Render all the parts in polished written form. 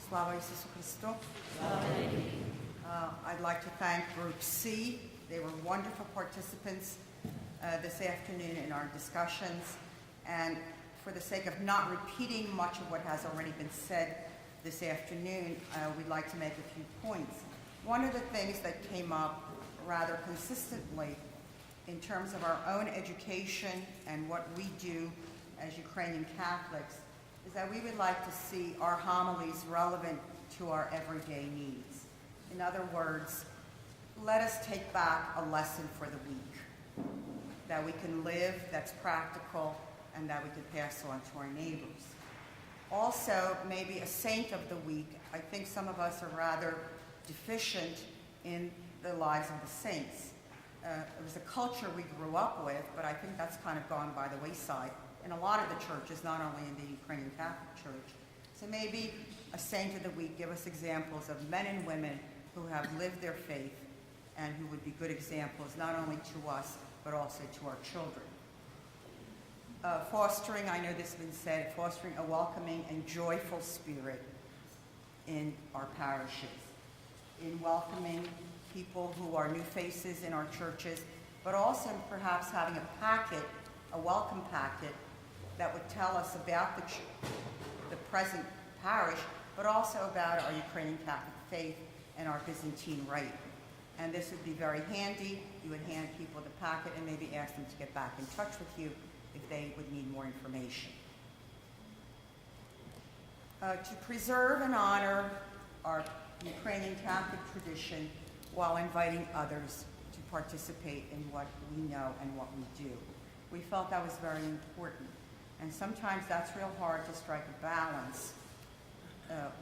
Slava Isusu Christu. I'd like to thank Group C. They were wonderful participants this afternoon in our discussions. And for the sake of not repeating much of what has already been said this afternoon, we'd like to make a few points. One of the things that came up rather consistently in terms of our own education and what we do as Ukrainian Catholics is that we would like to see our homilies relevant to our everyday needs. In other words, let us take back a lesson for the week that we can live, that's practical, and that we can pass on to our neighbors. Also, maybe a saint of the week. I think some of us are rather deficient in the lives of the saints. It was a culture we grew up with, but I think that's kind of gone by the wayside in a lot of the churches, not only in the Ukrainian Catholic Church. So maybe a saint of the week, give us examples of men and women who have lived their faith and who would be good examples, not only to us, but also to our children. Fostering, I know this has been said, fostering a welcoming and joyful spirit in our parishes, in welcoming people who are new faces in our churches, but also perhaps having a welcome packet that would tell us about the present parish, but also about our Ukrainian Catholic faith and our Byzantine rite. And this would be very handy. You would hand people the packet and maybe ask them to get back in touch with you if they would need more information. To preserve and honor our Ukrainian Catholic tradition while inviting others to participate in what we know and what we do. We felt that was very important. And sometimes that's real hard to strike a balance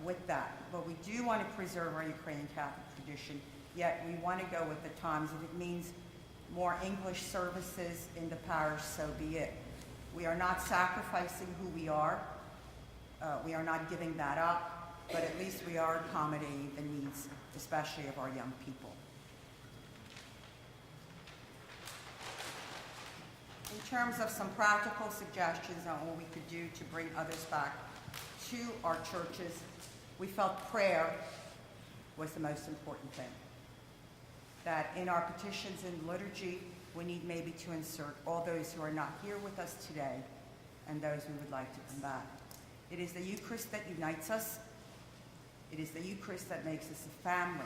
with that. But we do want to preserve our Ukrainian Catholic tradition, yet we want to go with the times. If it means more English services in the parish, so be it. We are not sacrificing who we are. We are not giving that up, but at least we are accommodating the needs, especially of our young people. In terms of some practical suggestions on what we could do to bring others back to our churches, we felt prayer was the most important thing. That in our petitions and liturgy, we need maybe to insert all those who are not here with us today and those we would like to come back. It is the Eucharist that unites us. It is the Eucharist that makes us a family.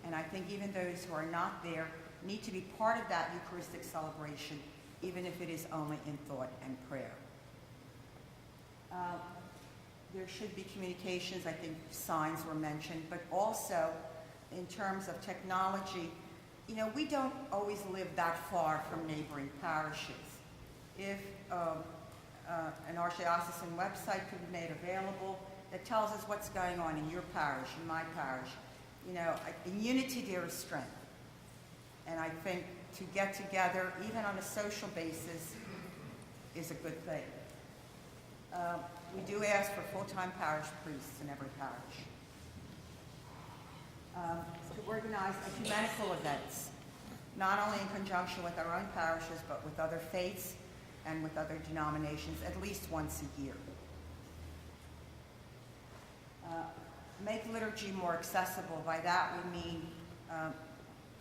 And I think even those who are not there need to be part of that Eucharistic celebration, even if it is only in thought and prayer. There should be communications. I think signs were mentioned, but also in terms of technology, we don't always live that far from neighboring parishes. If an archdiocesan website could be made available that tells us what's going on in your parish, in my parish, in unity there is strength. And I think to get together, even on a social basis, is a good thing. We do ask for full-time parish priests in every parish. To organize ecumenical events, not only in conjunction with our own parishes, but with other faiths and with other denominations, at least once a year. Make liturgy more accessible. By that we mean,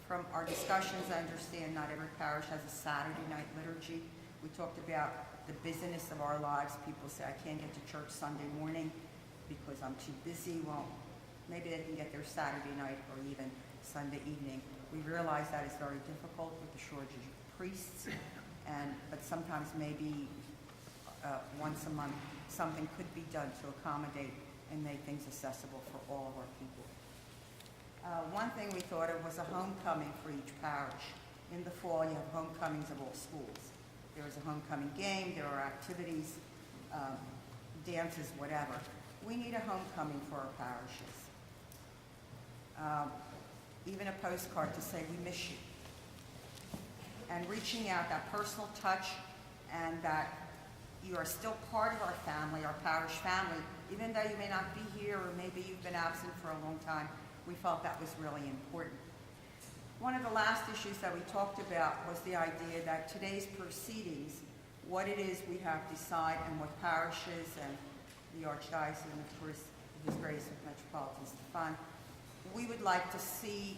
from our discussions, I understand not every parish has a Saturday night liturgy. We talked about the busyness of our lives. People say, I can't get to church Sunday morning because I'm too busy. Well, maybe they can get there Saturday night or even Sunday evening. We realize that is very difficult with the shortage of priests, but sometimes maybe once a month something could be done to accommodate and make things accessible for all of our people. One thing we thought of was a homecoming for each parish. In the fall, you have homecomings of all schools. There is a homecoming game, there are activities, dances, whatever. We need a homecoming for our parishes. Even a postcard to say we miss you. And reaching out, that personal touch, and that you are still part of our family, our parish family, even though you may not be here or maybe you've been absent for a long time. We felt that was really important. One of the last issues that we talked about was the idea that today's proceedings, what it is we have to decide and what parishes and the Archdiocese, and of course His Grace of Metropolitan Stefan, we would like to see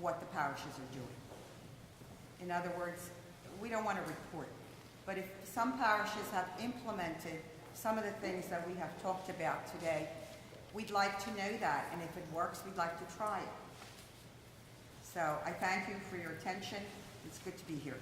what the parishes are doing. In other words, we don't want to report, but if some parishes have implemented some of the things that we have talked about today, we'd like to know that, and if it works, we'd like to try it. So I thank you for your attention. It's good to be here.